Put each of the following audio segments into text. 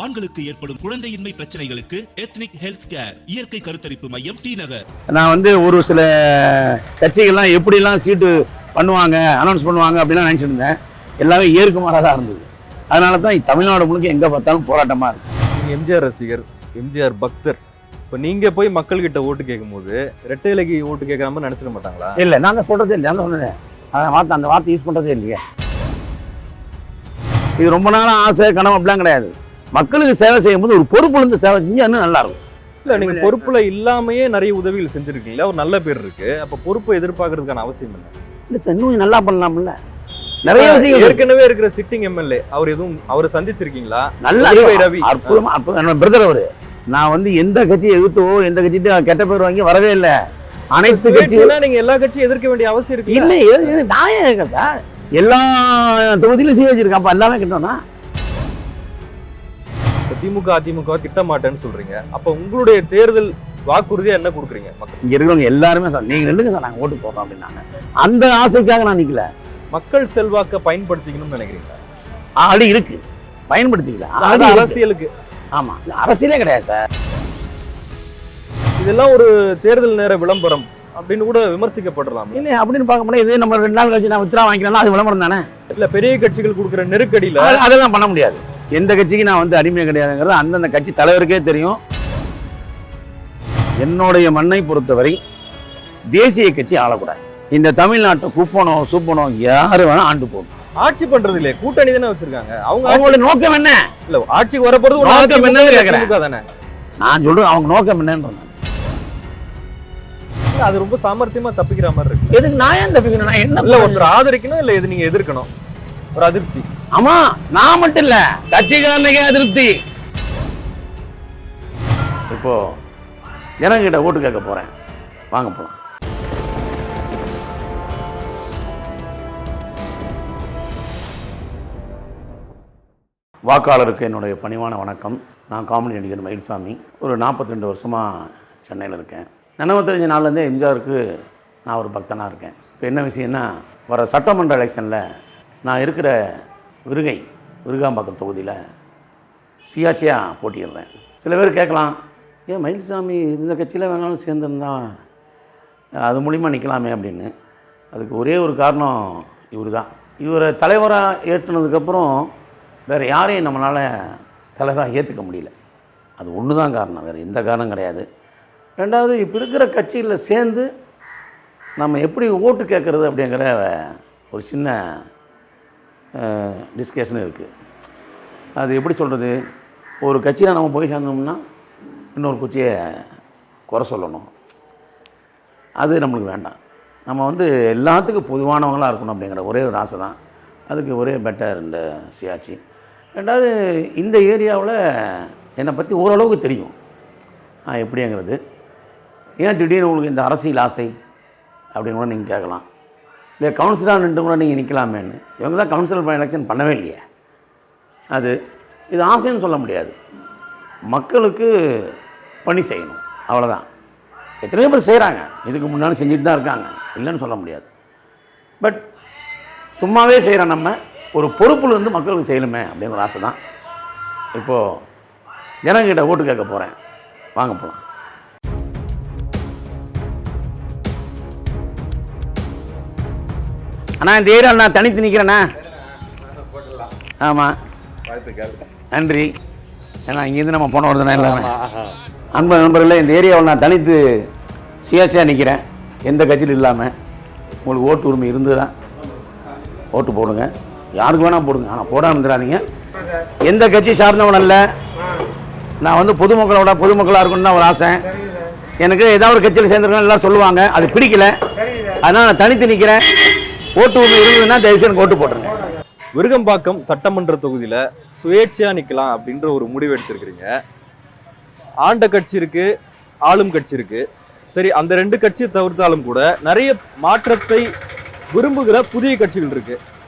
ஆண்களுக்கு ஏற்படும் குழந்தையின்மை பிரச்சனைகளுக்கு எத்னிக் ஹெல்த் கேர் இயற்கை கருத்தரிப்பு மையம் டி நகர். நான் ஒரு சில கட்சிகள்லாம் எப்படிலாம் சீட்டு பண்ணுவாங்க, அனௌன்ஸ் பண்ணுவாங்க அப்படிலாம் நினைச்சிட்டு இருந்தேன். எல்லாமே ஏற்குமாறாக தான் இருந்தது. அதனால தான் தமிழ்நாடு முழுக்க எங்கே பார்த்தாலும் போராட்டமாக இருக்கு. நீங்கள் எம்ஜிஆர் ரசிகர், எம்ஜிஆர் பக்தர். இப்போ நீங்கள் போய் மக்கள்கிட்ட ஓட்டு கேட்கும்போது ரெட்டை இலைக்கு ஓட்டு கேட்குற மாதிரி நினச்சிட மாட்டாங்களா? இல்லை, நாங்கள் சொல்கிறதே இல்லை. அந்த சொன்னேன் அந்த வார்த்தை யூஸ் பண்ணுறதே இல்லையே. இது ரொம்ப நாளாக ஆசை கனவு அப்படிலாம் கிடையாது. மக்களுக்கு சேவை செய்யும்போது ஒரு பொறுப்புலேருந்து சேவை செஞ்சு இன்னும் நல்லா இருக்கும். இல்லை, நீங்கள் பொறுப்புல இல்லாமையே நிறைய உதவிகள் செஞ்சுருக்கீங்களா? ஒரு நல்ல பேர் இருக்குது. அப்போ பொறுப்பை எதிர்பார்க்கறதுக்கான அவசியம் இல்லை. இல்லை சார், இன்னும் நல்லா பண்ணலாம்ல. நிறைய விஷயம் ஏற்கனவே இருக்கிற சிட்டிங் எம்எல்ஏ அவரை சந்திச்சிருக்கீங்களா? நல்லா ரவி அற்புதமா பிரதர் அவரு. நான் எந்த கட்சியை எதிர்த்தோ எந்த கட்சிட்டு கெட்ட பேர் வாங்கி வரவே இல்லை. அனைத்து கட்சியும் நீங்க எல்லா கட்சியும் எதிர்க்க வேண்டிய அவசியம் இருக்கு இல்லை. நான் இருக்கேன் சார், எல்லா தொகுதியிலும் வச்சிருக்கேன். அப்ப எல்லாமே கிட்டோம்னா திமுக அதிமுக திட்ட மாட்டேன்னு சொல்றீங்க. அப்ப உங்களுடைய தேர்தல் வாக்குறுதியா என்ன கொடுக்குறீங்க? இங்க இருக்கிறவங்க எல்லாருமே சார் நீங்க நில்லுங்க சார், நாங்க ஓட்டு போடுறோம் அப்படின்னாங்க. அந்த ஆசைக்காக நான் நிக்கல. மக்கள் செல்வாக்க பயன்படுத்திக்கணும்னு நினைக்கிறீங்களா? ஆல்ரெடி இருக்கு, பயன்படுத்திக்கலாம். அரசியலுக்கு ஆமா, அரசியலே கிடையாது சார். இதெல்லாம் ஒரு தேர்தல் நேர விளம்பரம் அப்படின்னு கூட விமர்சிக்கப்படலாம். இல்லை அப்படின்னு பார்க்க முடியாது. இதே நம்ம 2 நாள் கழிச்சு நான் வித்ரா வாங்கிக்கலாம், அது விளம்பரம் தானே. இல்ல, பெரிய கட்சிகள் கொடுக்குற நெருக்கடியில அதெல்லாம் பண்ண முடியாது. எந்த கட்சிக்கு நான் அடிமை கிடையாதுங்கிறது அந்தந்த கட்சி தலைவருக்கே தெரியும். என்னுடைய மண்ணை பொறுத்தவரை தேசிய கட்சி ஆளக்கூடாது. இந்த தமிழ்நாட்டை குப்பனோ சூப்பனோ யாரு வேணா ஆண்டு போகணும். ஆட்சி பண்றது இல்லையே, கூட்டணி தானே வச்சிருக்காங்க. அவங்களோட நோக்கம் என்ன? இல்ல, ஆட்சிக்கு வரப்போறது நோக்கம் என்னன்னு கேக்குறேன் தானே. நான் சொல்றேன் அவங்க நோக்கம் என்னன்னு. அது ரொம்ப சாமர்த்தியமா தப்பிக்கிற மாதிரி இருக்கு. எதுக்கு நான் ஏன் தப்பிக்கணும்? நான் என்ன இல்ல, ஒருத்தர் ஆதரிக்கணும், இல்ல இது நீங்க எதிர்க்கணும். ஒரு அதிருப்தி. ஆமா, நான் மட்டும் இல்ல, கட்சிக்காரனுக்கே அதிருப்தி. இப்போ ஜனங்கிட்ட ஓட்டு கேட்க போறேன், வாங்க போலாம். வாக்காளருக்கு என்னுடைய பணிவான வணக்கம். நான் காமெடி நடிகர் மயில்சாமி. ஒரு 42 வருஷமாக சென்னையில் இருக்கேன். நினைவு தெரிஞ்ச நாள்லேருந்தே எம்ஜிஆருக்கு நான் ஒரு பக்தனாக இருக்கேன். இப்போ என்ன விஷயம்னா, வர சட்டமன்ற எலெக்ஷனில் நான் இருக்கிற விருகாம்பாக்கம் தொகுதியில் சுயாட்சியாக போட்டியிடுறேன். சில பேர் கேட்கலாம், ஏன் மயில்சாமி இந்த கட்சியில் வேணாலும் சேர்ந்துருந்தா அது மூலிமா நிற்கலாமே அப்படின்னு. அதுக்கு ஒரே ஒரு காரணம் இவர் தான். இவரை தலைவராக ஏற்றுனதுக்கப்புறம் வேறு யாரையும் நம்மளால் தலைவராக ஏற்றுக்க முடியல. அது ஒன்று தான் காரணம், வேறு எந்த காரணம் கிடையாது. ரெண்டாவது, இப்போ இருக்கிற கட்சியில் சேர்ந்து நம்ம எப்படி ஓட்டு கேட்குறது அப்படிங்கிற ஒரு சின்ன டிஸ்கஷன் இருக்குது. அது எப்படி சொல்கிறது, ஒரு கட்சியில் நம்ம போய் சேர்ந்தோம்னா இன்னொரு கட்சியை குறை சொல்லணும். அது நம்மளுக்கு வேண்டாம். நம்ம எல்லாத்துக்கும் பொதுவானவங்களாக இருக்கணும் அப்படிங்கிற ஒரே ஒரு ஆசை தான். அதுக்கு ஒரே பெட்டர் இந்த சுயாட்சி. ரெண்டாவது, இந்த ஏரியாவில் என்னை பற்றி ஓரளவுக்கு தெரியும் எப்படிங்கிறது. ஏன் திடீர்னு உங்களுக்கு இந்த அரசியல் ஆசை அப்படின்னு கூட நீங்கள் கேட்கலாம். இல்லை, கவுன்சிலராக நின்று கூட நீங்கள் நிற்கலாமேன்னு. இவங்க தான் கவுன்சிலர் எலெக்ஷன் பண்ணவே இல்லையே. இது ஆசைன்னு சொல்ல முடியாது. மக்களுக்கு பணி செய்யணும், அவ்வளோதான். எத்தனையோ பேர் செய்கிறாங்க, இதுக்கு முன்னாடி செஞ்சுட்டு தான் இருக்காங்க, இல்லைன்னு சொல்ல முடியாது. பட் சும்மாவே செய்கிற நம்ம ஒரு பொறுப்புலேருந்து மக்களுக்கு செய்யணுமே அப்படிங்கிற ஒரு ஆசை தான். இப்போது ஜனங்கிட்ட ஓட்டு கேட்க போகிறேன், வாங்க போகலாம். அண்ணா, இந்த ஏரியாவில் நான் தனித்து நிற்கிறேண்ணா. ஆமாம், நன்றி. ஏன்னா இங்கேருந்து நம்ம போன வருதுண்ணா எல்லாமே. அன்பு நண்பர்களே, இந்த ஏரியாவில் நான் தனித்து சுயேட்சையாக நிற்கிறேன், எந்த கட்சியில் இல்லாமல். உங்களுக்கு ஓட்டு உரிமை இருந்துதா ஓட்டு போடுங்க, யாருக்கு வேணால் போடுங்க, ஆனால் போடாமல் இருந்துடாதீங்க. எந்த கட்சி சார்ந்தவன் அல்ல. நான் பொதுமக்களாக இருக்கணும்னு தான் ஒரு ஆசை. எனக்கு ஏதாவது ஒரு கட்சியில் சேர்ந்துருக்கேன் எல்லாம் சொல்லுவாங்க, அது பிடிக்கல. அதனால் நான் தனித்து நிற்கிறேன். ஓட்டு உரிமை இருந்ததுன்னா தயவுசெய்து எனக்கு ஓட்டு போட்டுருங்க. விருகம்பாக்கம் சட்டமன்ற தொகுதியில் சுயேட்சையாக நிற்கலாம் அப்படின்ற ஒரு முடிவு எடுத்திருக்கிறீங்க. ஆண்ட கட்சி இருக்கு, ஆளும் கட்சி இருக்கு. சரி, அந்த 2 கட்சி தவிர்த்தாலும் கூட நிறைய மாற்றத்தை விரும்புகிற புதிய கட்சிகள் இருக்கு.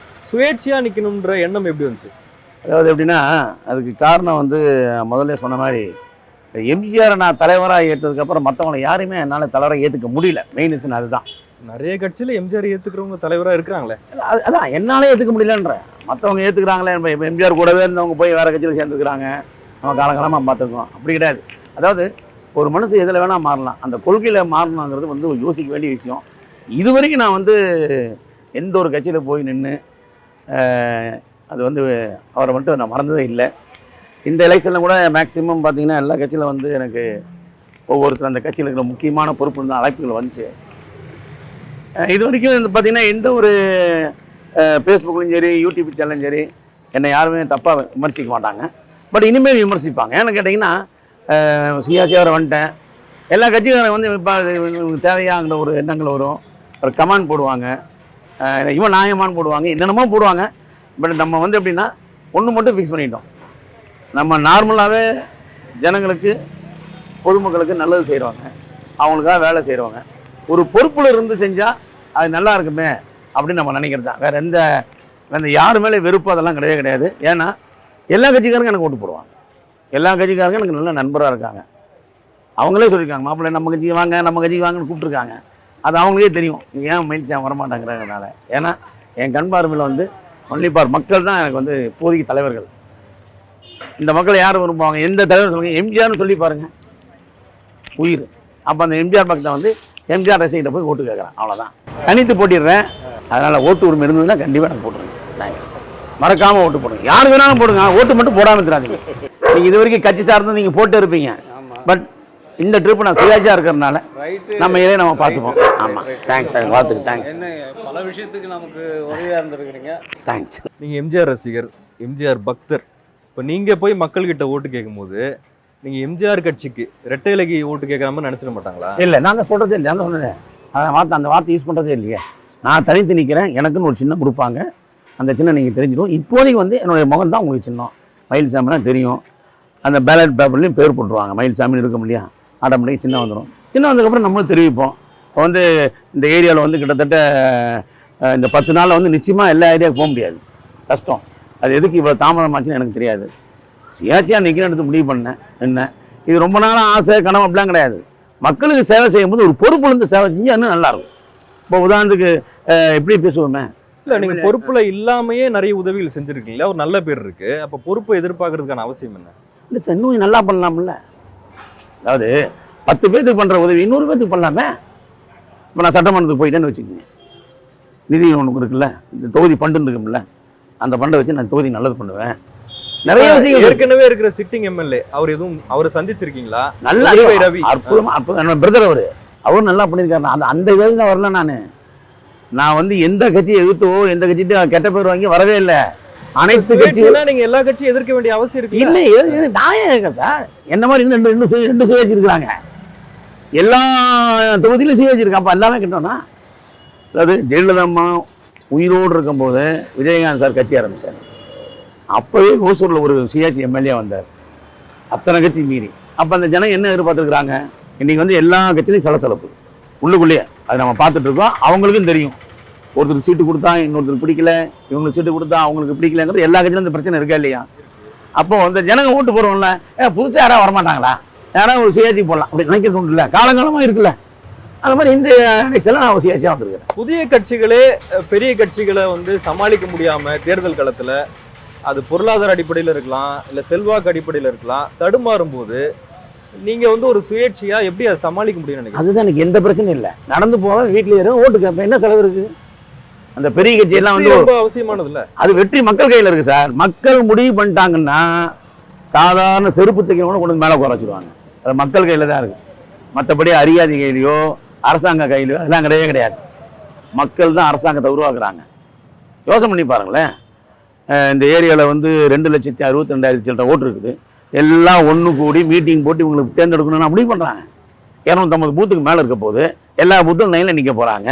சுயேட்சையா நிற்கணுன்ற எண்ணம் எப்படி வந்துச்சு? அதாவது எப்படின்னா, அதுக்கு காரணம் முதல்ல சொன்ன மாதிரி எம்ஜிஆரை நான் தலைவராக ஏற்றதுக்கப்புறம் மற்றவங்களை யாரையுமே என்னால் தலைவராக ஏற்றுக்க முடியல. மெயின் ரீசன் அதுதான். நிறைய கட்சியில் எம்ஜிஆர் ஏற்றுக்கிறவங்க தலைவராக இருக்கிறாங்களே. அதான் என்னாலே ஏற்றுக்க முடியலன்ற. மற்றவங்க ஏற்றுக்கிறாங்களே. இப்போ எம்ஜிஆர் கூடவே இருந்தவங்க போய் வேறு கட்சியில் சேர்ந்துக்கிறாங்க. நம்ம காலகாலமாக பார்த்துருக்கோம். அப்படி கிடையாது. அதாவது ஒரு மனுஷன் எதில் வேணால் மாறலாம், அந்த கொள்கையில் மாறணுங்கிறது வந்து யோசிக்க வேண்டிய விஷயம். இது வரைக்கும் நான் வந்து எந்த ஒரு கட்சியில் போய் நின்று அது வந்து அவரை மட்டும் நான் மறந்ததே இல்லை. இந்த எலெக்ஷனில் கூட மேக்ஸிமம் பார்த்திங்கன்னா எல்லா கட்சியில் வந்து எனக்கு ஒவ்வொருத்தர் அந்த கட்சியில் இருக்கிற முக்கியமான பொறுப்பு இருந்த அழைப்புகள் வந்துச்சு. இது வரைக்கும் வந்து பார்த்திங்கன்னா எந்த ஒரு ஃபேஸ்புக்லையும் சரி யூடியூப் சேனலும் சரி என்னை யாருமே தப்பாக விமர்சிக்க மாட்டாங்க. பட் இனிமேல் விமர்சிப்பாங்க. ஏன்னு கேட்டிங்கன்னா சுயாட்சியாக வந்துட்டேன், எல்லா கட்சிக்காரங்க வந்து இப்போ தேவையாங்கிற ஒரு எண்ணங்கள் வரும், ஒரு கமெண்ட் போடுவாங்க, இவன் நியாயமானு போடுவாங்க, என்னென்னமோ போடுவாங்க. பட் நம்ம வந்து எப்படின்னா ஒன்று மட்டும் ஃபிக்ஸ் பண்ணிட்டோம், நம்ம நார்மலாகவே ஜனங்களுக்கு பொதுமக்களுக்கு நல்லது செய்கிறவங்க, அவங்களுக்காக வேலை செய்கிறவங்க, ஒரு பொறுப்பில் இருந்து செஞ்சால் அது நல்லா இருக்குமே அப்படின்னு நம்ம நினைக்கிறது தான். வேறு யார் மேலே வெறுப்பு அதெல்லாம் கிடையவே கிடையாது. ஏன்னா எல்லா கட்சிக்காரங்க எனக்கு ஓட்டு போடுவாங்க, எல்லா கட்சிக்காரங்க எனக்கு நல்ல நண்பராக இருக்காங்க. அவங்களே சொல்லியிருக்காங்க, மாப்பிள்ளை நம்ம கட்சிக்கு வாங்க, நம்ம கட்சிக்கு வாங்கன்னு கூப்பிட்ருக்காங்க. அது அவங்களுக்கே தெரியும் ஏன் மயில்சாமி வரமாட்டாங்கிறதுனால. ஏன்னா என் கண் பார்வையில் வந்து ஒன்லிபார் மக்கள் தான் எனக்கு வந்து இப்போதைக்கு தலைவர்கள். இந்த மக்களை யார் விரும்புவாங்க, எந்த தலைவர் சொல்லுங்கள், எம்ஜிஆர்னு சொல்லி பாருங்கள், உயிர். அப்போ அந்த எம்ஜிஆர் பக்கத்தை வந்து எம்ஜிஆர் ரசிகிட்ட போய் ஓட்டு கேட்குறேன், அவ்வளோதான். தனித்து போட்டிடுறேன். அதனால் ஓட்டு உரிமை இருந்ததுன்னா கண்டிப்பாக எனக்கு போட்டுருங்க. நாங்கள் மறக்காமல் ஓட்டு போடுங்க, யார் வேணாலும் போடுங்க, ஓட்டு மட்டும் போடாமல் தராதீங்க. நீங்கள் இது வரைக்கும் கட்சி சார்ந்து நீங்கள் போட்டு இருப்பீங்க. பட் இந்த ட்ரிப்பு நான் சுயாட்சியாக இருக்கிறதுனால நம்ம இதே நம்ம பார்த்துப்போம். ஆமாம், தேங்க்ஸ், வாழ்த்துக்கு தேங்க்ஸ். என்ன பல விஷயத்துக்கு நமக்கு உதவியாக இருந்திருக்கிறீங்க, தேங்க்ஸ். நீங்கள் எம்ஜிஆர் ரசிகர், எம்ஜிஆர் பக்தர். இப்போ நீங்கள் போய் மக்கள்கிட்ட ஓட்டு கேட்கும்போது நீங்கள் எம்ஜிஆர் கட்சிக்கு ரெட்டை இலகி ஓட்டு கேட்குற மாதிரி நினச்சிட மாட்டாங்களா? இல்லை, நான் தான் சொல்கிறதே இல்லை, அந்த சொன்னேன் அந்த வார்த்தை யூஸ் பண்ணுறதே இல்லையே. நான் தனித்து நிற்கிறேன், எனக்குன்னு ஒரு சின்னம் கொடுப்பாங்க, அந்த சின்னம் நீங்கள் தெரிஞ்சிடும். இப்போதைக்கு வந்து என்னுடைய முகம் தான் உங்களுக்கு சின்னம், மயில்சாமினா தெரியும். அந்த பேலட் பேப்பர்லேயும் பேர் போட்டுருவாங்க, மயில்சாமின்னு இருக்க முடியாது, ஆட்டோமேட்டிக் சின்னம் வந்துடும். சின்னம் வந்ததுக்கப்புறம் நம்மளும் தெரிவிப்போம். இப்போ வந்து இந்த ஏரியாவில் வந்து கிட்டத்தட்ட இந்த 10 நாளில் வந்து நிச்சயமாக எல்லா ஏரியாவுக்கு போக முடியாது, கஷ்டம். அது எதுக்கு இவ்வளோ தாமதமாச்சுன்னு எனக்கு தெரியாது. சுயாட்சியாக நிற்கிறேன் எடுத்து முடிவு பண்ணேன். என்ன இது ரொம்ப நாளாக ஆசை கனவு அப்படிலாம் கிடையாது. மக்களுக்கு சேவை செய்யும்போது ஒரு பொறுப்புலேருந்து சேவை செஞ்சால் இன்னும் நல்லாயிருக்கும். இப்போ உதாரணத்துக்கு எப்படி பேசுவோமே, இல்லை நீங்கள் பொறுப்பில் இல்லாமையே நிறைய உதவிகள் செஞ்சுருக்கீங்களா, ஒரு நல்ல பேர் இருக்குது. அப்போ பொறுப்பை எதிர்பார்க்கறதுக்கான அவசியம் என்ன? இல்லை சார், இன்னும் நல்லா பண்ணலாம்ல. அதாவது 10 பேருக்கு பண்ணுற உதவி 100 பேருக்கு பண்ணலாமே. இப்போ நான் சட்டமன்றத்துக்கு போயிட்டேன்னு வச்சுக்கோங்க, நிதி ஒன்று இருக்குல்ல, இந்த தொகுதி பண்டுன்னு இருக்கும்ல, அந்த பண்டை வச்சு நான் தொகுதி நல்லது பண்ணுவேன். நிறைய விஷயம் ஏற்கனவே இருக்கிற சிட்டிங் எம்எல்ஏ அவரை சந்திச்சிருக்கீங்களா? நல்லா ரவி அற்புதமாக பிரதர் அவரும் நல்லா பண்ணியிருக்காரு. அந்த இதில் தான் வரல. நான் வந்து எந்த கட்சியை எதிர்த்தோ எந்த கட்சிட்டு கெட்ட பேர் வாங்கி வரவே இல்லை. அனைத்து கட்சியும் நீங்க எல்லா கட்சியும் எதிர்க்க வேண்டிய அவசியம் இருக்கு இல்லை. நான் இருக்கேன் சார், என்ன மாதிரி ரெண்டு சுயேட்சி இருக்கிறாங்க, எல்லா தொகுதியிலும் சுயேட்சி இருக்கான். அப்போ எல்லாமே கிட்டோம்னா, அதாவது ஜெயலலிதா அம்மா உயிரோடு இருக்கும்போது விஜயகாந்த் சார் கட்சி ஆரம்பித்தார். அப்போவே ஓசூரில் ஒரு சுயாட்சி எம்எல்ஏ வந்தார், அத்தனை கட்சி மீறி. அப்போ அந்த ஜனம் என்ன எதிர்பார்த்துருக்குறாங்க, இன்றைக்கி வந்து எல்லா கட்சியிலையும் சலசலப்பு உள்ளுக்குள்ளேயே, அதை நம்ம பார்த்துட்ருக்கோம். அவங்களுக்கும் தெரியும், ஒருத்தர் சீட்டு கொடுத்தா இன்னொருத்தர் பிடிக்கல, இவங்களுக்கு சீட்டு கொடுத்தா அவங்களுக்கு பிடிக்கலங்கிறது எல்லா கட்சியிலும் இந்த பிரச்சனை இருக்கா இல்லையா? அப்போ அந்த ஜனங்க ஓட்டு போடுவோம்ல, புதுசாக யாராவது வரமாட்டாங்களா, யாராவது ஒரு சுயாட்சி போடலாம் அப்படி நினைக்கிறது ஒன்று இல்லை, காலங்காலமாக இருக்குல்ல. அது மாதிரி இந்த எலெக்ஷனில் நான் சுயாட்சியாக வந்திருக்கேன். புதிய கட்சிகளே பெரிய கட்சிகளை வந்து சமாளிக்க முடியாமல் தேர்தல் களத்தில், அது பொருளாதார அடிப்படையில் இருக்கலாம், இல்லை செல்வாக்கு அடிப்படையில் இருக்கலாம், தடுமாறும் போது நீங்கள் வந்து ஒரு சுயேட்சியாக எப்படி அதை சமாளிக்க முடியும்னு நினைக்கிறேன். அதுதான் எனக்கு எந்த பிரச்சனையும் இல்லை, நடந்து போவேன், வீட்டில் ஏறும், ஓட்டு கேட்பேன், என்ன செலவு இருக்குது? அந்த பெரிய கட்சியெல்லாம் வந்து ரொம்ப அவசியமானது இல்லை. அது வெற்றி மக்கள் கையில் இருக்குது சார். மக்கள் முடிவு பண்ணிட்டாங்கன்னா சாதாரண செருப்பு தைக்கிறவங்க கொண்டு மேலே குறைச்சிடுவாங்க. அது மக்கள் கையில் தான் இருக்குது. மற்றபடி அறியாதி கையிலையோ அரசாங்க கையிலையோ அதெல்லாம் கிடையவே கிடையாது. மக்கள் தான் அரசாங்கத்தை உருவாக்குறாங்க. யோசனை பண்ணி பாருங்களேன், இந்த ஏரியாவில் வந்து 2,62,200 சில்லற ஓட்டு இருக்குது. எல்லாம் ஒன்று கூடி மீட்டிங் போட்டு இவங்களுக்கு தேர்ந்தெடுக்கணும்னு முடிவு பண்ணுறாங்க. 250 பூத்துக்கு மேலே இருக்க போது எல்லா பூத்தும் லைனில் நிற்க போகிறாங்க.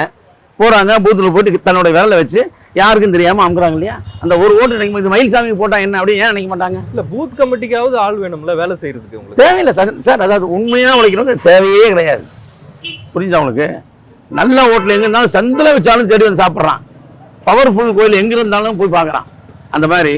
பூத்தில் போட்டு தன்னோட விரலை வச்சு யாருக்கும் தெரியாமல் அமுக்குறாங்க இல்லையா? அந்த ஒரு ஓட்டு நினைக்கும் போது மயில்சாமி போட்டால் என்ன அப்படின்னு ஏன் நினைக்க மாட்டாங்க? இல்லை, பூத் கமிட்டிக்காவது ஆள் வேணும்ல வேலை செய்கிறதுக்கு. உங்களுக்கு தேவையில்லை சார். அதாவது உண்மையாக உழைக்கணும் தேவையே கிடையாது. புரிஞ்சா உங்களுக்கு? நல்ல ஓட்டில் எங்கே இருந்தாலும் சந்தில் வச்சாலும் தேடி வந்து சாப்பிட்றான். பவர்ஃபுல் கோயில் எங்கே இருந்தாலும் போய் பார்க்குறான். அந்த மாதிரி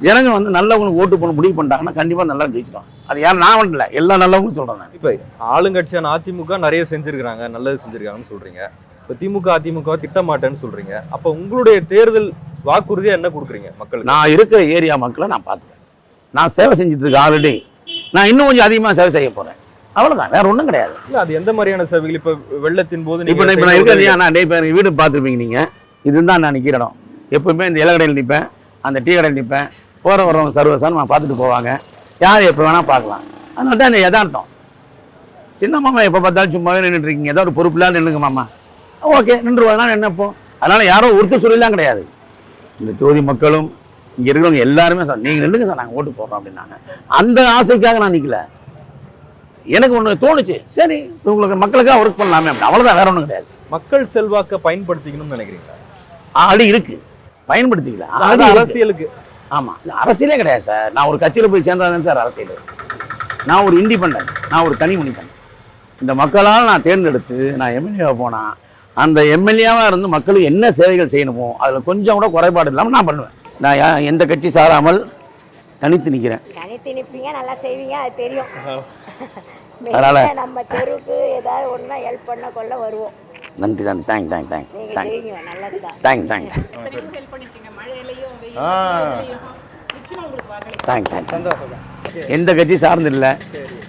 ஜனங்க வந்து நல்லவங்களுக்கு ஓட்டு பண்ண முடிவு பண்ணிட்டாங்கன்னா கண்டிப்பாக நல்லா ஜெயிச்சிடும். அது யாரும் நான் பண்ணல, எல்லா நல்லவங்களும் சொல்கிறேன் நான். இப்போ ஆளுங்கட்சியான அதிமுக நிறைய செஞ்சுருக்கிறாங்க, நல்லது செஞ்சுருக்காங்கன்னு சொல்கிறீங்க. இப்போ திமுக திட்ட மாட்டேன்னு சொல்கிறீங்க. அப்போ உங்களுடைய தேர்தல் வாக்குறுதியாக என்ன கொடுக்குறீங்க மக்களுக்கு? நான் இருக்கிற ஏரியா மக்களை நான் பார்த்துக்கிறேன். நான் சேவை செஞ்சுட்டு இருக்கேன். ஆல்ரெடி நான் இன்னும் கொஞ்சம் அதிகமாக சேவை செய்ய போகிறேன். அவ்வளோதான், வேற ஒன்றும் கிடையாது. இல்லை, அது எந்த மாதிரியான சேவைகள்? இப்போ வெள்ளத்தின் போது இப்போ நான் இருக்கிறது இல்லையா, நான் இப்போ எனக்கு வீடு பார்த்துருப்பீங்க நீங்கள். இதுதான் நான் நிற்கிற இடம். எப்பவுமே இந்த இலக்கடையில் நிற்பேன், அந்த டீ கடையில் நிற்பேன். போகிற வரவங்க சர்வசாரம் நான் பார்த்துட்டு போவாங்க. யார் எப்போ வேணால் பார்க்கலாம். அதனால தான் இந்த யதார்த்தம். சின்ன மாமா எப்போ பார்த்தாலும் சும்மாவே நின்றுட்டு இருக்கீங்க, ஏதாவது ஒரு பொறுப்பில்லாத நின்றுங்க மாமா. ஓகே, நின்றுவாங்க என்னப்போ. அதனால் யாரும் ஒருத்தர் சொல்லலாம் கிடையாது. இந்த தொகுதி மக்களும் இங்கே இருக்கிறவங்க எல்லாருமே சார் நீங்கள் நில்லுங்க சார், நாங்கள் ஓட்டு போடுறோம் அப்படின்னாங்க. அந்த ஆசைக்காக நான் நிற்கல. எனக்கு ஒன்று தோணுச்சு, சரி உங்களுக்கு மக்களுக்காக ஒர்க் பண்ணலாமே அப்படி, அவ்வளோதான், வேற ஒன்றும் கிடையாது. மக்கள் செல்வாக்கை பயன்படுத்திக்கணும்னு நினைக்கிறீங்களா? ஆல்ரெடி இருக்கு, பயன்படுத்திக்கல. அது அரசியலுக்கு. ஆமாம், அரசியலே கிடையாது சார். நான் ஒரு கட்சியில் போய் சேர்ந்தாதான் சார் அரசியல். நான் ஒரு இண்டிபெண்டன்ட், நான் ஒரு தனி மனிதன். இந்த மக்களால் நான் தேர்ந்தெடுத்து நான் எம்எல்ஏவாக போனால் அந்த எம்எல்ஏவாக இருந்து மக்களுக்கு என்ன சேவைகள் செய்யணுமோ அதில் கொஞ்சம் கூட குறைபாடு இல்லாமல் நான் பண்ணுவேன். நான் எந்த கட்சி சாராமல் தனித்து நிற்கிறேன். தனித்து நிற்பீங்க, நல்லா செய்வீங்க, அது தெரியும். அதனால நம்ம தெருவுக்கு ஏதாவது ஒன்றா ஹெல்ப் பண்ண கொள்ள வருவோம். நன்றி நன்றி, தேங்க்ஸ் தேங்க்ஸ் தேங்க்ஸ் நீங்கள் தேங்க்ஸ் செய்வீங்க, நல்லதுதான். Thanks thanks thanks thanks. சந்தோஷம். எந்த கட்சி சார்ந்து இல்லை.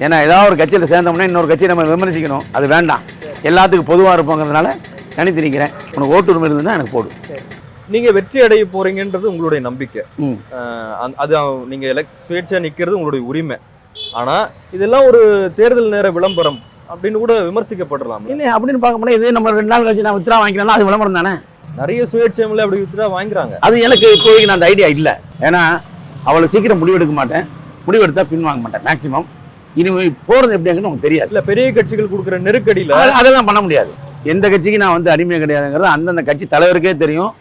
ஏன்னா ஏதாவது ஒரு கட்சியில் சேர்ந்தோம்னா இன்னொரு கட்சியை நம்ம விமர்சிக்கணும், அது வேண்டாம். எல்லாத்துக்கும் பொதுவாக இருப்போங்கிறதுனால தனித்து நிற்கிறேன். உனக்கு ஓட்டு உரிமை இருந்ததுன்னா எனக்கு போடு. நீங்க வெற்றி அடைய போறீங்கன்றது உங்களுடைய நம்பிக்கை. அது நீங்க சுயேட்சையா நிக்கிறது உங்களுடைய உரிமை. ஆனா இதெல்லாம் ஒரு தேர்தல் நேர விளம்பரம் அப்படின்னு கூட விமர்சிக்கப்படலாம். இல்லை அப்படின்னு பார்க்க முடியாது. இது நம்ம 2 நாள் கழிச்சு நான் வித்ரா வாங்கிக்கலாம், அது விளம்பரம் தானே. நிறைய சுயேட்சைகளை அப்படி வித்ரா வாங்குறாங்க. அது எனக்கு இப்போதைக்கு நான் அந்த ஐடியா இல்லை. ஏன்னா அவ்வளோ சீக்கிரம் முடிவெடுக்க மாட்டேன், முடிவெடுத்தா பின் வாங்க மாட்டேன் மேக்சிமம். இனி போகிறது எப்படின்னு உங்களுக்கு தெரியாது. இல்லை, பெரிய கட்சிகள் கொடுக்குற நெருக்கடியில் அதெல்லாம் பண்ண முடியாது. எந்த கட்சிக்கு நான் வந்து அடிமை கிடையாதுங்கிறது அந்தந்த கட்சி தலைவருக்கே தெரியும்.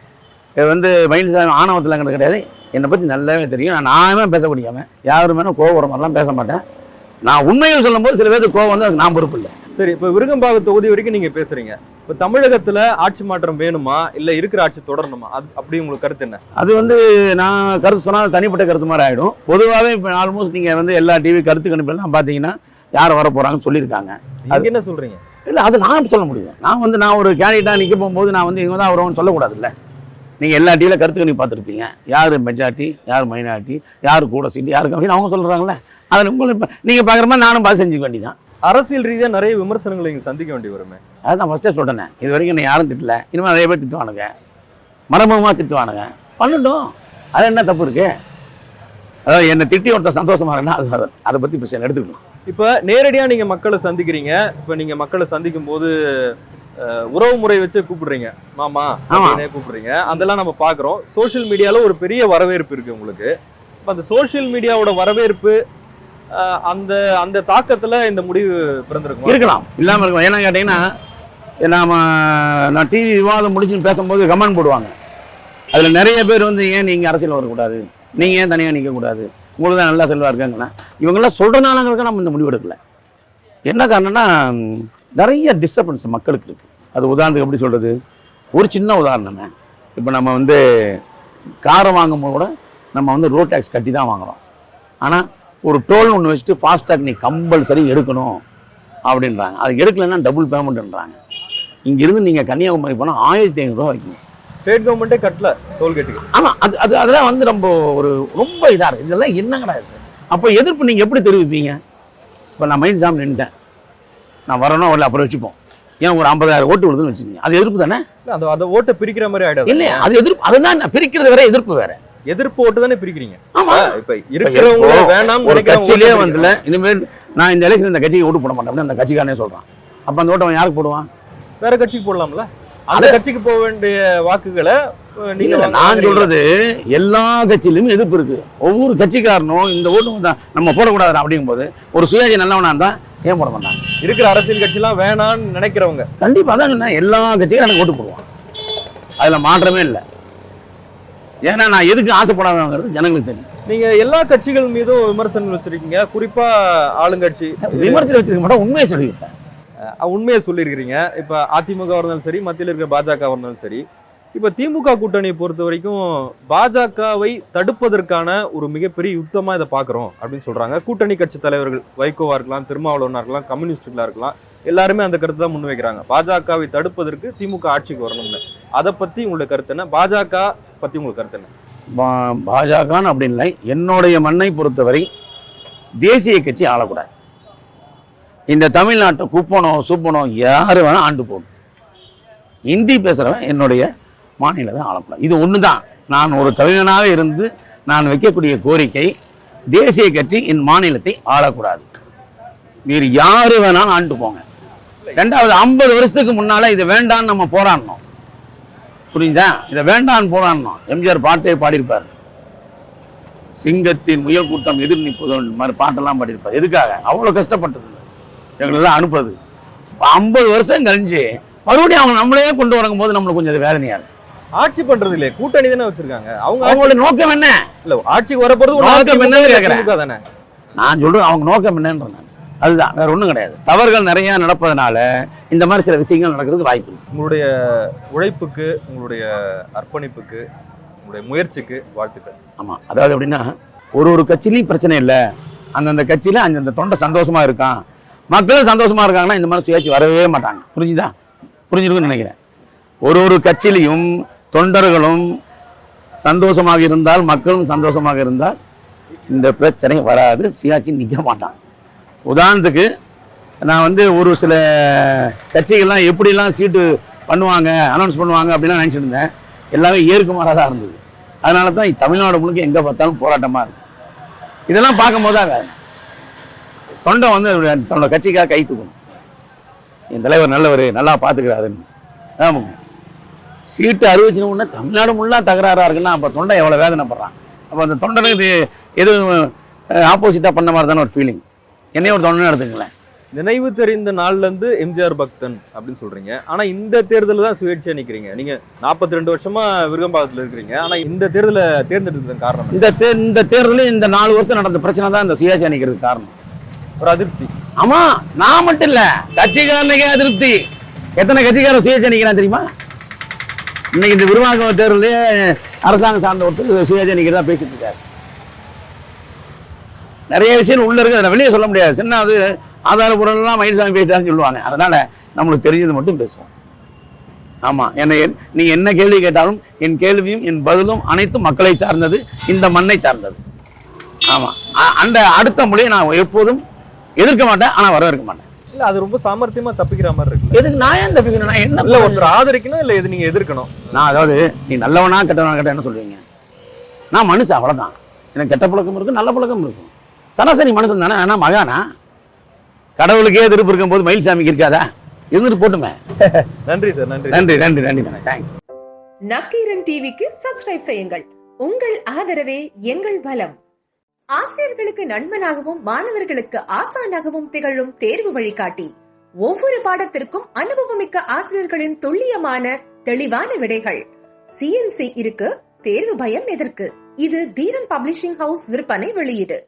வந்து மயில்சாமி ஆணவத்தில் கிடையாது, என்னை பற்றி நல்லாவே தெரியும். நான் நானே பேசக்கூடியவன், யாரும் மேலே கோவம் வர மாதிரிலாம் பேச மாட்டேன். நான் உண்மைகள் சொல்லும்போது சில பேருக்கு கோவம் வந்து அதுக்கு நான் பொறுப்பு இல்லை. சரி, இப்போ விருகம்பாக தொகுதி வரைக்கும் நீங்கள் பேசுகிறீங்க. இப்போ தமிழகத்தில் ஆட்சி மாற்றம் வேணுமா இல்லை இருக்கிற ஆட்சி தொடரணுமா, அது அப்படி உங்களுக்கு கருத்து என்ன? அது வந்து நான் கருத்து சொன்னால் தனிப்பட்ட கருத்து மாதிரி ஆகிடும். பொதுவாகவே இப்போ ஆல்மோஸ்ட் நீங்கள் வந்து எல்லா டிவி கருத்து கணிப்பெல்லாம் பார்த்தீங்கன்னா யார் வர போகிறாங்கன்னு சொல்லியிருக்காங்க. அது என்ன சொல்கிறீங்க? இல்லை, அது நான் சொல்ல முடியும். நான் ஒரு கேண்டிடேட்டாக நிற்க போகும்போது நான் வந்து இவங்க தான் வருவோம்னு சொல்லக்கூடாது. இல்லை, நீங்கள் எல்லா டிவியில் கருத்து கணிப்பு பார்த்துருப்பீங்க. யார் மெஜாரிட்டி, யார் மைனாரிட்டி, யார் கூட சீட்டு, யாருக்கு அப்படின்னு அவங்க சொல்கிறாங்களே. அதில் உங்களுக்கு நீங்கள் பார்க்குற மாதிரி நானும் பார்த்து செஞ்சுக்க வேண்டியதான். அரசியல் ரீதியாக நிறைய விமர்சனங்களை நீங்கள் சந்திக்க வேண்டி வருமே. அதை நான் ஃபஸ்ட்டே சொல்கிறேன். இது வரைக்கும் என்னை யாரும் திட்டல, இனிமேல் நிறைய பேர் திட்டுவானுங்க, மரபமாக திட்டுவானுங்க. பண்ணட்டும், அது என்ன தப்பு இருக்குது? அதாவது என்னை திட்டி ஒருத்தர் சந்தோஷமாக இருக்குன்னா அதை பற்றி பிரச்சனை எடுத்துக்கணும். இப்போ நேரடியாக நீங்கள் மக்களை சந்திக்கிறீங்க. இப்போ நீங்கள் மக்களை சந்திக்கும் போது உறவு முறை வச்சு கூப்பிடுறீங்க, மாமா அப்படின்னே கூப்பிடுறீங்க. அதெல்லாம் நம்ம பார்க்குறோம். சோஷியல் மீடியாவில் ஒரு பெரிய வரவேற்பு இருக்குது உங்களுக்கு. இப்போ அந்த சோஷியல் மீடியாவோட வரவேற்பு அந்த அந்த தாக்கத்தில் இந்த முடிவு பிறந்திருக்கும். இருக்கலாம், இல்லாமல் இருக்கும். ஏன்னா கேட்டிங்கன்னா நான் டிவி விவாதம் முடிச்சுன்னு பேசும்போது கமெண்ட் போடுவாங்க. அதில் நிறைய பேர் வந்து ஏன் நீங்கள் அரசியல் வரக்கூடாது, நீங்கள் ஏன் தனியாக நிற்கக்கூடாது, உங்களுக்கு தான் நல்லா செல்வாக இருக்காங்கன்னா இவங்கெல்லாம் சொல்கிறனாலங்களுக்கு நம்ம இந்த முடிவு எடுக்கல. என்ன காரணம்னா நிறைய டிஸ்டர்பன்ஸ் மக்களுக்கு இருக்குது. அது உதாரணத்துக்கு எப்படி சொல்கிறது, ஒரு சின்ன உதாரணமே. இப்போ நம்ம வந்து காரை வாங்கும்போது கூட நம்ம வந்து ரோட் டேக்ஸ் கட்டி தான் வாங்குகிறோம். ஆனால் ஒரு டோல் ஒன்று வச்சுட்டு ஃபாஸ்டாக் நீ கம்பல்சரி எடுக்கணும் அப்படின்றாங்க. அது எடுக்கலைன்னா டபுள் பேமெண்ட்ன்றாங்க. இங்கேருந்து நீங்கள் கன்னியாகுமரி போனால் 1500 ரூபா வைக்கணும். ஸ்டேட் கவர்மெண்ட்டே கட்டல டோல்கேட்டுக்கு. ஆமாம், அதெல்லாம் வந்து ரொம்ப இதாக இருக்குது. இதெல்லாம் என்னங்கடா இருக்குது? அப்போ எதிர்ப்பு நீங்கள் எப்படி தெரிவிப்பீங்க? இப்போ நான் மைண்ட் நின்ட்டேன், நான் வரணும் வரல அப்புறம் வச்சுப்போம். ஏன் ஒரு 50,000 ஓட்டு விடுதுன்னு வச்சுக்கோங்க, அது எதிர்ப்பு தானே? அந்த ஓட்டை பிரிக்கிற மாதிரி ஆகிடும். இல்லையா, அது எதிர்ப்பு. அதுதான் பிரிக்கிறது வேற, எதிர்ப்பு வேற. எதிர்ப்பு ஓட்டு தானே பிரிக்கிறீங்க. ஆமா, இப்ப இருக்கிறவங்க வேணாம் ஒரு கட்சியிலே வந்து இனிமேல் நான் இந்த எலெக்ஷன் இந்த கட்சிக்கு ஓட்டு போட மாட்டேன் அந்த கட்சிக்காரனே சொல்றான். அப்ப அந்த ஓட்டை யாருக்கு போடுவான்? வேற கட்சிக்கு போடலாம்ல. அந்த கட்சிக்கு போக வேண்டிய வாக்குகளை நீங்க. நான் சொல்றது எல்லா கட்சியிலுமே எதிர்ப்பு இருக்கு. ஒவ்வொரு கட்சிக்காரனும் இந்த ஓட்டு நம்ம போடக்கூடாது அப்படிங்கும்போது ஒரு சுயாட்சி நல்லவனா இருந்தா ஏன் போட மாட்டாங்க? இருக்கிற அரசியல் கட்சிலாம் வேணான்னு நினைக்கிறவங்க கண்டிப்பா தான் சொன்னேன், எல்லா கட்சியும் எனக்கு ஓட்டு போடுவான், அதுல மாற்றமே இல்லை. ஏன்னா நான் எதுக்கு ஆசைப்படாதவங்கிறது ஜனங்களுக்கு தெரியும். நீங்க எல்லா கட்சிகள் மீதும் விமர்சனம் வச்சிருக்கீங்க, குறிப்பா ஆளுங்கட்சி. விமர்சனம் வச்சிருக்க மாட்டோம், உண்மையை சொல்லிவிட்டேன். உண்மையை சொல்லியிருக்கிறீங்க. இப்ப அதிமுக இருந்தாலும் சரி, மத்தியில் இருக்கிற பாஜக இருந்தாலும் சரி, இப்ப திமுக கூட்டணியை பொறுத்த வரைக்கும் பாஜகவை தடுப்பதற்கான ஒரு மிகப்பெரிய யுத்தமா இதை பாக்குறோம் அப்படின்னு சொல்றாங்க. கூட்டணி கட்சி தலைவர்கள் வைகோவா இருக்கலாம், திருமாவளவனா இருக்கலாம், கம்யூனிஸ்டுகளா இருக்கலாம், எல்லாருமே அந்த கருத்தை தான் முன்வைக்கிறாங்க. பாஜகவை தடுப்பதற்கு திமுக ஆட்சிக்கு வரணும்னு. அதை பத்தி உங்களுடைய கருத்து என்ன? பாஜக பத்தி உங்களுக்கு கருத்து என்ன? பாஜகன்னு அப்படின்னு இல்லை, என்னுடைய மண்ணை பொறுத்தவரை தேசிய கட்சி ஆளக்கூடாது. இந்த தமிழ்நாட்டை குப்பனோ சுப்பனோ யாரு வேணா ஆண்டு போகணும். ஹிந்தி பேசுகிறவன் என்னுடைய மாநிலத்தை ஆளக்கூடாது. இது ஒன்று தான் நான் ஒரு தலைவனாக இருந்து நான் வைக்கக்கூடிய கோரிக்கை. தேசிய கட்சி என் மாநிலத்தை ஆளக்கூடாது. வேறு யாரு வேணாலும் ஆண்டு போங்க. ரெண்டாவது 50 வருஷத்துக்கு முன்னால இது வேண்டான்னு நம்ம போராடணும். புரிஞ்சா? இதை வேண்டான்னு போராடணும். எம்ஜிஆர் பாட்டே பாடியிருப்பார். சிங்கத்தின் முயல் கூட்டம் எதிர் நிற்பது மாதிரி பாட்டெல்லாம் பாடியிருப்பார். எதுக்காக? அவ்வளோ கஷ்டப்பட்டது எங்களெல்லாம் அனுப்புறது. 50 வருஷம் கழிஞ்சு மறுபடியும் அவங்க நம்மளே கொண்டு வரங்கும் போது நம்மளுக்கு கொஞ்சம் அது வேதனையா இருக்கு. ஆட்சி பண்றது இல்லையே, கூட்டணி தானே வச்சிருக்காங்க. அவங்களோட நோக்கம் என்ன? இல்ல ஆட்சிக்கு வரப்போறது நோக்கம் என்னன்னு கேக்குறேன். தானே நான் சொல்றேன் அவங்க நோக்கம் என்னன்னு. அதுதான், வேற ஒன்றும் கிடையாது. தவறுகள் நிறைய நடப்பதனால இந்த மாதிரி சில விஷயங்கள் நடக்கிறதுக்கு வாய்ப்பு இருக்கு. உங்களுடைய உழைப்புக்கு, உங்களுடைய அர்ப்பணிப்புக்கு, உங்களுடைய முயற்சிக்கு வாழ்த்துக்கள். ஆமாம், அதாவது எப்படின்னா ஒரு கட்சியிலையும் பிரச்சனை இல்லை. அந்தந்த கட்சியில் அந்தந்த தொண்டை சந்தோஷமா இருக்கான், மக்களும் சந்தோஷமா இருக்காங்கன்னா இந்த மாதிரி சுயேட்சை வரவே மாட்டாங்க. புரிஞ்சுதா? புரிஞ்சிருக்குன்னு நினைக்கிறேன். ஒரு கட்சியிலையும் தொண்டர்களும் சந்தோஷமாக இருந்தால், மக்களும் சந்தோஷமாக இருந்தால் இந்த பிரச்சனை வராது. சுயாட்சி நிற்க மாட்டான். உதாரணத்துக்கு நான் ஒரு சில கட்சிகள்லாம் எப்படிலாம் சீட்டு பண்ணுவாங்க, அனௌன்ஸ் பண்ணுவாங்க அப்படிலாம் நினச்சிட்டு இருந்தேன். எல்லாமே ஏற்குமாறாக தான் இருந்தது. அதனால தான் தமிழ்நாடு முழுக்க எங்கே பார்த்தாலும் போராட்டமாக இருக்கு. இதெல்லாம் பார்க்கும் போதாங்க தொண்டை தன்னோட கட்சிக்காக கை தூக்கணும். என் தலைவர் நல்லவர், நல்லா பார்த்துக்கிறாருன்னு. ஆமாங்க, சீட்டு அறிவிச்சினோன்னா தமிழ்நாடு முழுக்க தகராறாக இருக்குன்னா அப்போ தொண்டை எவ்வளோ வேதனைப்படுறான். அப்போ அந்த தொண்டனுக்கு எதுவும் ஆப்போசிட்டாக பண்ண மாதிரி தானே ஒரு ஃபீலிங். என்னைய ஒரு தொண்டனை எடுத்துங்களேன். நினைவு தெரிந்த நாள்ல இருந்து எம்ஜிஆர் பக்தன் அப்படின்னு சொல்றீங்க. ஆனா இந்த தேர்தலில் தான் சுயேட்சையா நிக்கிறீங்க. நீங்க 42 வருஷமா விருகம்பாக்கத்தில் இருக்கிறீங்க. ஆனா இந்த தேர்தலை தேர்ந்தெடுத்ததுக்கு காரணம் இந்த தேர்தலில் இந்த 4 வருஷம் நடந்த பிரச்சனை தான் இந்த சுயேட்சையா நிக்கிறதுக்கு காரணம். ஒரு அதிருப்தி. ஆமா, நான் மட்டும் இல்ல, கட்சிக்காரனுக்கே அதிருப்தி. எத்தனை கட்சிக்காரன் சுயேட்சை நிக்கிறான் தெரியுமா? இன்னைக்கு இந்த விருவாங்க தேர்தலே அரசாங்கம் சார்ந்த ஒருத்தர் சுயேட்சை நிக்கிறதா பேசிட்டு இருக்காரு. நிறைய விஷயம் உள்ள இருக்கு, அதை வெளியே சொல்ல முடியாது. சின்னது ஆதாரபூர்வம்லாம் மயில்சாமி பேசிட்டான்னு சொல்லுவாங்க. அதனால நம்மளுக்கு தெரிஞ்சது மட்டும் பேசுவோம். ஆமா, நீங்க என்ன கேள்வி கேட்டாலும் என் கேள்வியும் என் பதிலும் அனைத்தும் மக்களை சார்ந்தது, இந்த மண்ணை சார்ந்தது. ஆமா, அந்த அடுத்த மொழியை நான் எப்போதும் எதிர்க்க மாட்டேன், ஆனா வரவேற்க மாட்டேன். இல்ல அது ரொம்ப சாமர்த்தியமா தப்பிக்கிற மாதிரி இருக்கு. எதுக்கு நான் ஏன் தப்பிக்கணும்? நான் என்ன இல்ல ஒருத்தர் ஆதரிக்கணும், இல்ல இது நீங்க எதிர்க்கணும். நான் அதாவது நீ நல்லவனா கெட்டவனா கேட்ட என்ன சொல்றீங்க? நான் மனுஷன், அவ்வளவுதான். எனக்கு கெட்ட பழக்கம் இருக்கும், நல்ல பழக்கம் இருக்கும். சராசரி மனுஷன் தானே. ஆனா மகானா கடவுளுக்கே எதிர்ப்பு இருக்கும் போது மயில்சாமிக்கு இருக்காதா? இருந்துட்டு போட்டுமே. நன்றி சார். நன்றி நன்றி நன்றி நன்றி. தேங்க்ஸ். நக்கீரன் டிவிக்கு சப்ஸ்கிரைப் செய்யுங்கள். உங்கள் ஆதரவே எங்கள் பலம். ஆசிரியர்களுக்கு நண்பனாகவும் மாணவர்களுக்கு ஆசானாகவும் திகழும் தேர்வு வழிகாட்டி. ஒவ்வொரு பாடத்திற்கும் அனுபவமிக்க ஆசிரியர்களின் துல்லியமான தெளிவான விடைகள். CNC இருக்கு, தேர்வு பயம் எதற்கு? இது தீரன் பப்ளிஷிங் ஹவுஸ் விற்பனை வெளியீடு.